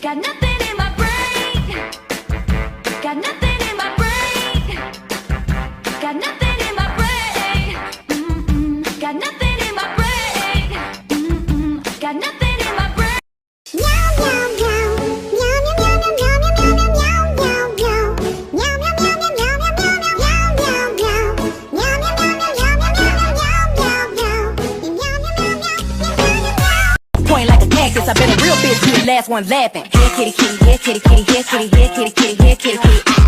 Got nothing in my brain. Got nothing in my brain. Got nothing in my brain. Got nothing in my brain. Got nothing in my brain. Point like a cactus, I bet a real bitch be the last one laughing. Here kitty kitty, here kitty kitty, here kitty, here kitty kitty, here kitty kitty.